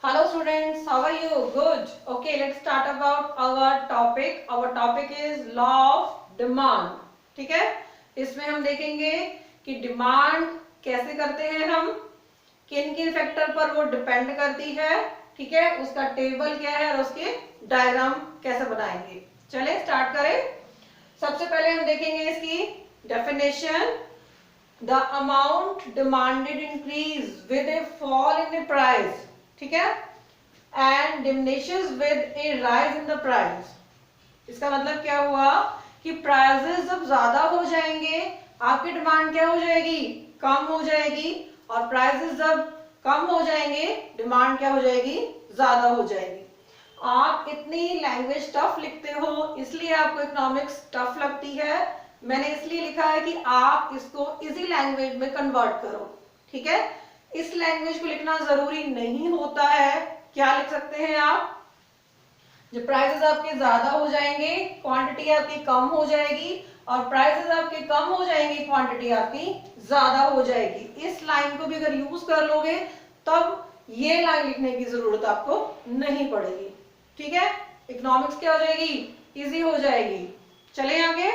Hello students, how are you? Good. Okay, let's start about our topic. Our topic is law of demand. ठीक है, इसमें हम देखेंगे कि डिमांड कैसे करते हैं हम, किन किन फैक्टर पर वो डिपेंड करती है, ठीक है, उसका टेबल क्या है और उसके डायग्राम कैसे बनाएंगे। चले स्टार्ट करें। सबसे पहले हम देखेंगे इसकी definition. The amount demanded increase with A fall in the price, ठीक है, and diminishes with A rise in the price. इसका मतलब क्या हुआ कि प्राइसेस जब ज्यादा हो जाएंगे आपकी डिमांड क्या हो जाएगी, कम हो जाएगी, और प्राइसेस जब कम हो जाएंगे डिमांड क्या हो जाएगी, ज्यादा हो जाएगी। आप इतनी लैंग्वेज टफ लिखते हो इसलिए आपको इकोनॉमिक्स टफ लगती है। मैंने इसलिए लिखा है कि आप इसको इजी लैंग्वेज में कन्वर्ट करो, ठीक है। इस लैंग्वेज को लिखना जरूरी नहीं होता है। क्या लिख सकते हैं आप, जो प्राइसेस आपके ज्यादा हो जाएंगे क्वांटिटी आपकी कम हो जाएगी, और प्राइसेस आपके कम हो जाएंगे क्वांटिटी आपकी ज्यादा हो जाएगी। इस लाइन को भी अगर यूज कर लोगे तब ये लाइन लिखने की जरूरत आपको नहीं पड़ेगी, ठीक है। इकोनॉमिक्स क्या हो जाएगी, इजी हो जाएगी। चले आगे।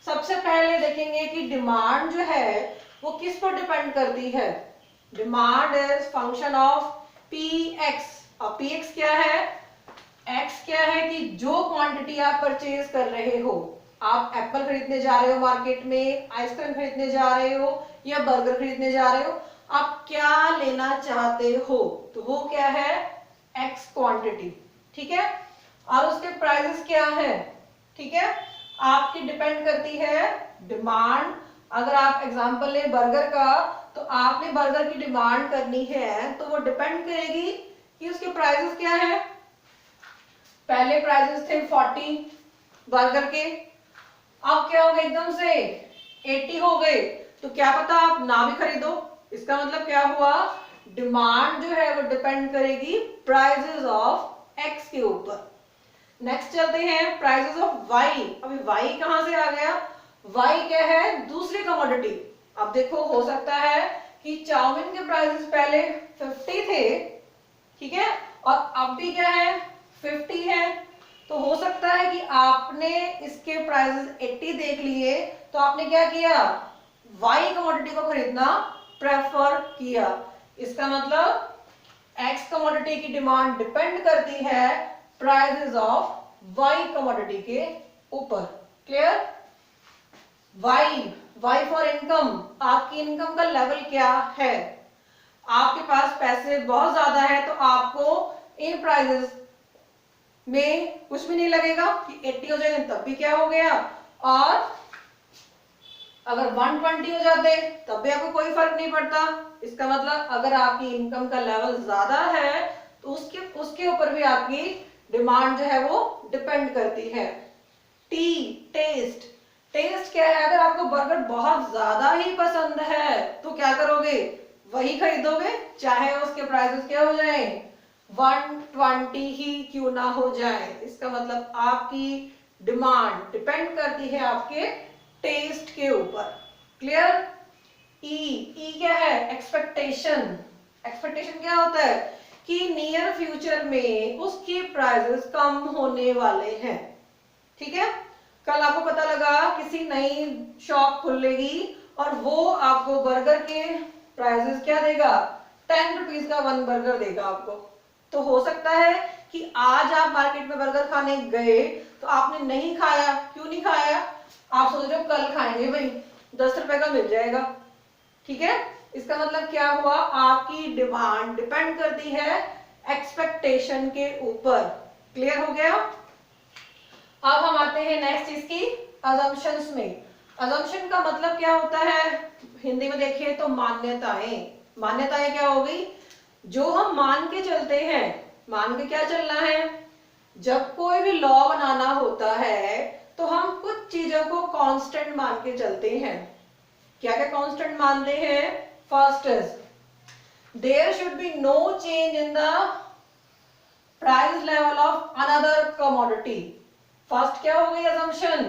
सबसे पहले देखेंगे कि डिमांड जो है वो किस पर डिपेंड करती है। Demand is function of P x. और पी एक्स क्या है, एक्स क्या है कि जो क्वांटिटी आप परचेज कर रहे हो, आप एप्पल खरीदने जा रहे हो मार्केट में, आइसक्रीम खरीदने जा रहे हो या बर्गर खरीदने जा रहे हो, आप क्या लेना चाहते हो, तो वो क्या है, एक्स क्वांटिटी, ठीक है। और उसके प्राइसेस क्या है, ठीक है, आपकी डिपेंड करती है डिमांड। अगर आप एग्जांपल ले बर्गर का, तो आपने बर्गर की डिमांड करनी है तो वो डिपेंड करेगी कि उसके प्राइसेस क्या है। पहले प्राइसेस थे 40 बर्गर के, अब क्या हो गए एकदम से 80 हो गए, तो क्या पता आप ना भी खरीदो। इसका मतलब क्या हुआ, डिमांड जो है वो डिपेंड करेगी प्राइसेस ऑफ एक्स के ऊपर। नेक्स्ट चलते हैं प्राइसेस ऑफ वाई। अभी वाई कहां से आ गया, वाई क्या है, दूसरी कमोडिटी। अब देखो हो सकता है कि चाउमीन के प्राइसेस पहले 50 थे, ठीक है, और अब भी क्या है 50 है। तो हो सकता है कि आपने इसके प्राइसेस 80 देख लिए तो आपने क्या किया, वाई कमोडिटी को खरीदना प्रेफर किया। इसका मतलब एक्स कमोडिटी की डिमांड डिपेंड करती है प्राइसेस ऑफ वाई कमोडिटी के ऊपर। Clear. Y, Y for income, आपकी इनकम का लेवल क्या है। आपके पास पैसे बहुत ज्यादा है तो आपको इन प्राइसेस में कुछ भी नहीं लगेगा कि 80 हो जाएंगे तब भी क्या हो गया, और अगर 120 हो जाते तब भी आपको कोई फर्क नहीं पड़ता। इसका मतलब अगर आपकी इनकम का लेवल ज्यादा है तो उसके ऊपर भी आपकी डिमांड जो है वो डिपेंड करती है। T, test. टेस्ट क्या है, अगर आपको बर्गर बहुत ज्यादा ही पसंद है तो क्या करोगे, वही खरीदोगे चाहे उसके प्राइसेस क्या हो जाए, 120 ही क्यों ना हो जाए। इसका मतलब आपकी डिमांड डिपेंड करती है आपके टेस्ट के ऊपर। क्लियर। ई, ई क्या है, एक्सपेक्टेशन। एक्सपेक्टेशन क्या होता है कि नियर फ्यूचर में उसके प्राइसेस कम होने वाले हैं, ठीक है। कल आपको पता लगा किसी नई शॉप खुलेगी और वो आपको बर्गर के प्राइसेस क्या देगा, 10 रुपीज का 1 बर्गर देगा आपको। तो हो सकता है कि आज आप मार्केट में बर्गर खाने गए तो आपने नहीं खाया, क्यों नहीं खाया, आप सोच रहे हो कल खाएंगे भाई 10 रुपए का मिल जाएगा, ठीक है। इसका मतलब क्या हुआ, आपकी डिमांड डिपेंड करती है एक्सपेक्टेशन के ऊपर। क्लियर हो गया। अब हम आते हैं नेक्स्ट इसकी अजम्पशंस में। अजम्पशन का मतलब क्या होता है, हिंदी में देखिए तो मान्यताएं। मान्यताएं क्या हो गई, जो हम मान के चलते हैं। मान के क्या चलना है, जब कोई भी लॉ बनाना होता है तो हम कुछ चीजों को कांस्टेंट मान के चलते हैं। क्या क्या कांस्टेंट मानते हैं, first is there should be no change in the price level of another commodity. First क्या हो गई असम्पशन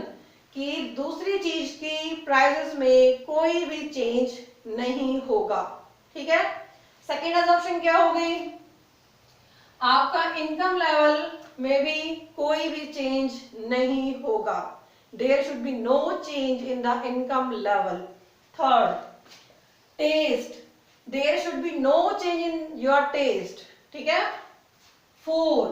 कि दूसरी चीज की प्राइसेस में कोई भी चेंज नहीं होगा, ठीक है। सेकेंड असम्पशन क्या हो गई, इनकम लेवल में भी कोई भी चेंज नहीं होगा. There should be no change in the income level. Third, taste. There should be no change in your taste. ठीक है. 4,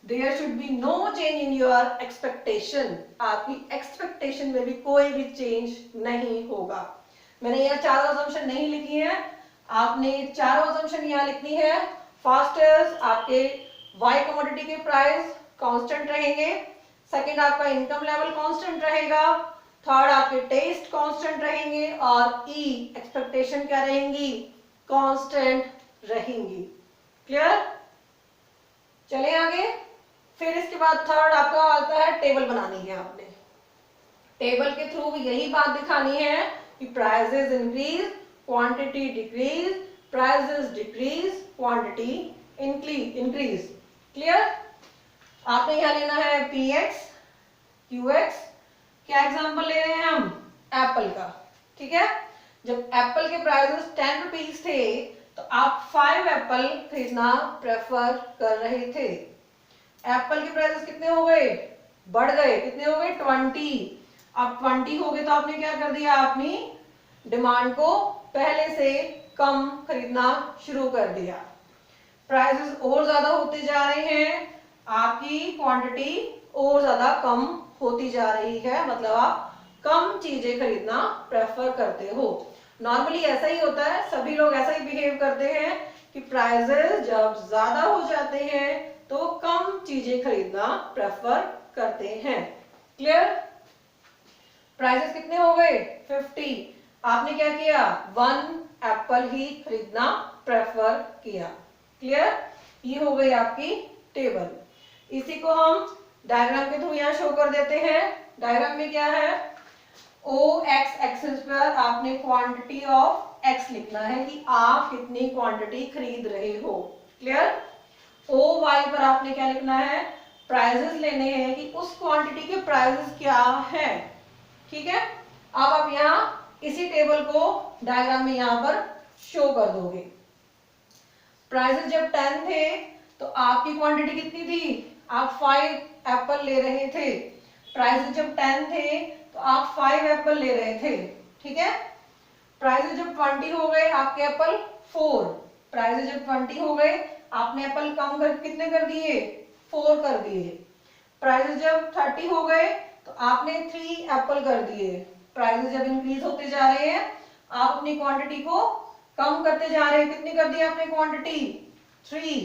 there should be no change in your expectation. आपकी expectation में भी कोई भी change नहीं होगा. मैंने यहाँ चारों assumption नहीं लिखी है, आपने चारों assumption यहाँ लिखनी है. फर्स्ट इज आपके Y कमोडिटी के प्राइस कांस्टेंट रहेंगे. सेकंड आपका इनकम लेवल कांस्टेंट रहेगा. थर्ड आपके टेस्ट कांस्टेंट रहेंगे और E एक्सपेक्टेशन क्या रहेंगी, कांस्टेंट रहेंगी. क्लियर. चले आगे. फिर इसके बाद थर्ड आपका आता है टेबल बनानी है. आपने टेबल के थ्रू यही बात दिखानी है कि prices increase, quantity decrease, prices decrease, quantity increase. Clear. आपने यहाँ लेना है PX, QX. क्या एग्जांपल ले रहे हैं हम, एप्पल का. ठीक है. जब एप्पल के प्राइसेस 10 रुपीज थे तो आप 5 एप्पल खरीदना प्रेफर कर रहे थे. एप्पल के प्राइसेस कितने हो गए, बढ़ गए. कितने हो गए, 20. अब 20 हो गए तो आपने क्या कर दिया, अपनी डिमांड को पहले से कम खरीदना शुरू कर दिया. प्राइसेस और ज्यादा होते जा रहे हैं, आपकी क्वांटिटी और ज्यादा कम होती जा रही है. मतलब आप कम चीजें खरीदना प्रेफर करते हो. नॉर्मली ऐसा ही होता है, सभी लोग ऐसा ही बिहेव करते हैं कि प्राइसेस जब ज्यादा हो जाते हैं तो कम चीजें खरीदना प्रेफर करते हैं. क्लियर. प्राइसेस कितने हो गए, 50. आपने क्या किया, 1 एप्पल ही खरीदना प्रेफर किया. क्लियर. ये हो गई आपकी टेबल. इसी को हम डायग्राम के थ्रू यहाँ शो कर देते हैं. डायग्राम में क्या है, OX एक्सिस पर आपने क्वांटिटी ऑफ X लिखना है कि आप कितनी क्वांटिटी खरीद रहे हो. क्लियर. OY पर आपने क्या लिखना है, प्राइसेस लेने हैं कि उस क्वांटिटी के प्राइसेस क्या है. ठीक है. अब आप यहाँ इसी टेबल को डायग्राम में यहाँ पर शो कर दोगे. प्राइसेस जब 10 थे तो आपकी क्वांटिटी कितनी थी, आप 5 एप्पल ले रहे थे. प्राइसेस जब 10 थे तो आप 5 एप्पल ले रहे थे. ठीक है. प्राइसेस जब 20 हो गए, आपके एप्पल 4. प्राइसेस जब 20 हो गए, आपने एप्पल कम कर कितने कर दिए, 4 कर दिए. प्राइसेस जब 30 हो गए तो आपने 3 एप्पल कर दिए. प्राइसेस जब इंक्रीज होते जा रहे हैं, आप अपनी क्वांटिटी को कम करते जा रहे हैं. कितनी कर दी आपने क्वांटिटी, 3.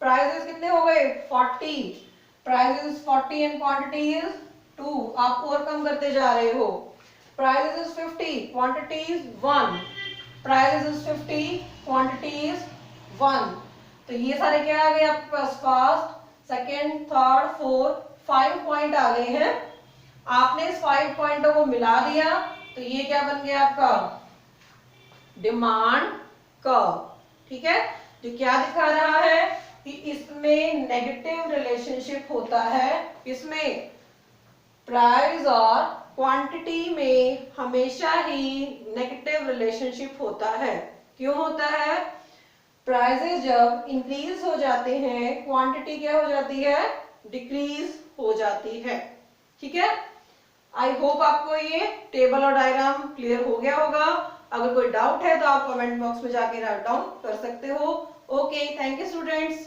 प्राइसेस कितने हो गए, 40. Prices 40 and quantity is 2. आप और कम करते जा रहे हो. Prices is 50, quantity is 1. Prices is 50, quantity is 1. तो ये सारे क्या आ गए आपके पास, first, second, third, fourth, 5 point आ गए हैं. आपने इस 5 पॉइंटों को मिला दिया तो ये क्या बन गया आपका, डिमांड कर्व. ठीक है. जो क्या दिखा रहा है कि इसमें नेगेटिव रिलेशनशिप होता है. इसमें प्राइस और क्वांटिटी में हमेशा ही नेगेटिव रिलेशनशिप होता है. क्यों होता है, प्राइसेस जब इंक्रीज हो जाते हैं, क्वांटिटी क्या हो जाती है, डिक्रीज हो जाती है. ठीक है. आई होप आपको ये टेबल और डायग्राम क्लियर हो गया होगा. अगर कोई डाउट है तो आप कमेंट बॉक्स में जाके राइट डाउन कर सकते हो. Okay, thank you students.